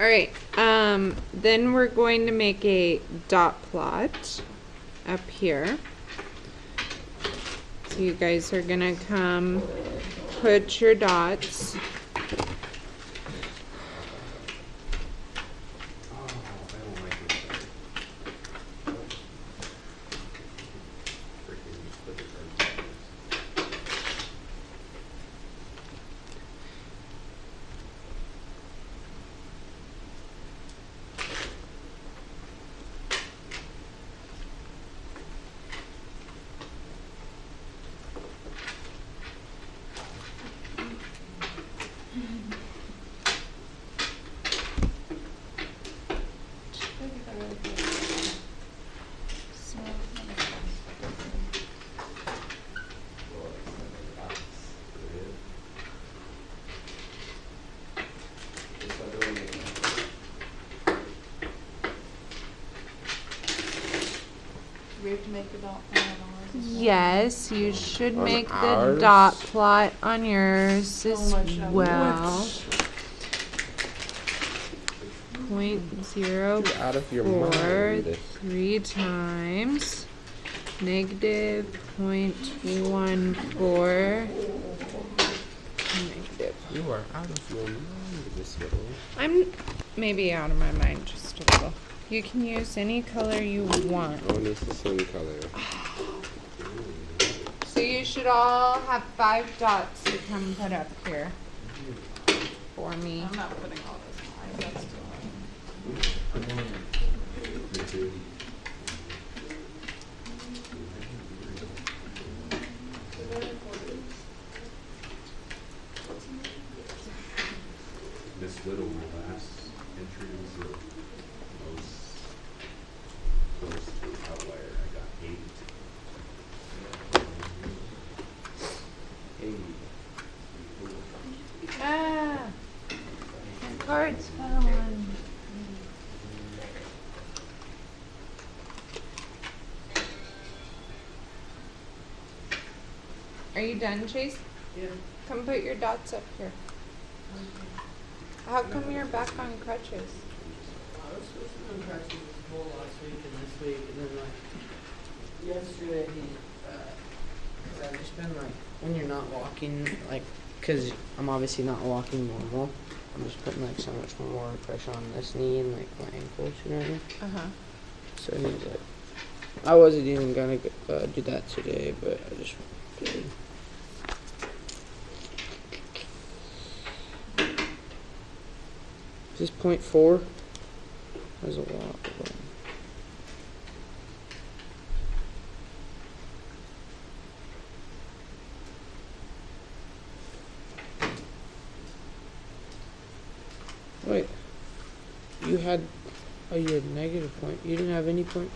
Alright, then we're going to make a dot plot up here. So you guys are gonna come put your dots. We have to make the dot plot on ours as well. Yes, you should On make the ours? dot plot on yours as much of well. 0.04 Get out of your mind. 3 times negative 0.14 negative. You are out of your mind, Miss Little. I'm maybe out of my mind just a little. You can use any color you want. Oh, and it's the same color. So you should all have 5 dots to come put up here for me. I'm not putting all this on. That's too Miss Little, my last entry was the most close to outlier. I got 8. Ah, my cards fell on. Are you done, Chase? Yeah. Come put your dots up here. How come you're back on crutches? I was supposed to be on crutches this whole last week and this week, and then like yesterday cause I've just been like, when you're not walking, like, cause I'm obviously not walking normal, I'm just putting like so much more pressure on this knee and like my ankles, you know what I mean? So I need to, I wasn't even gonna do that today, but I just did. Is this 0.4? That's a lot. Wait, you had, oh, you had negative point. You didn't have any point.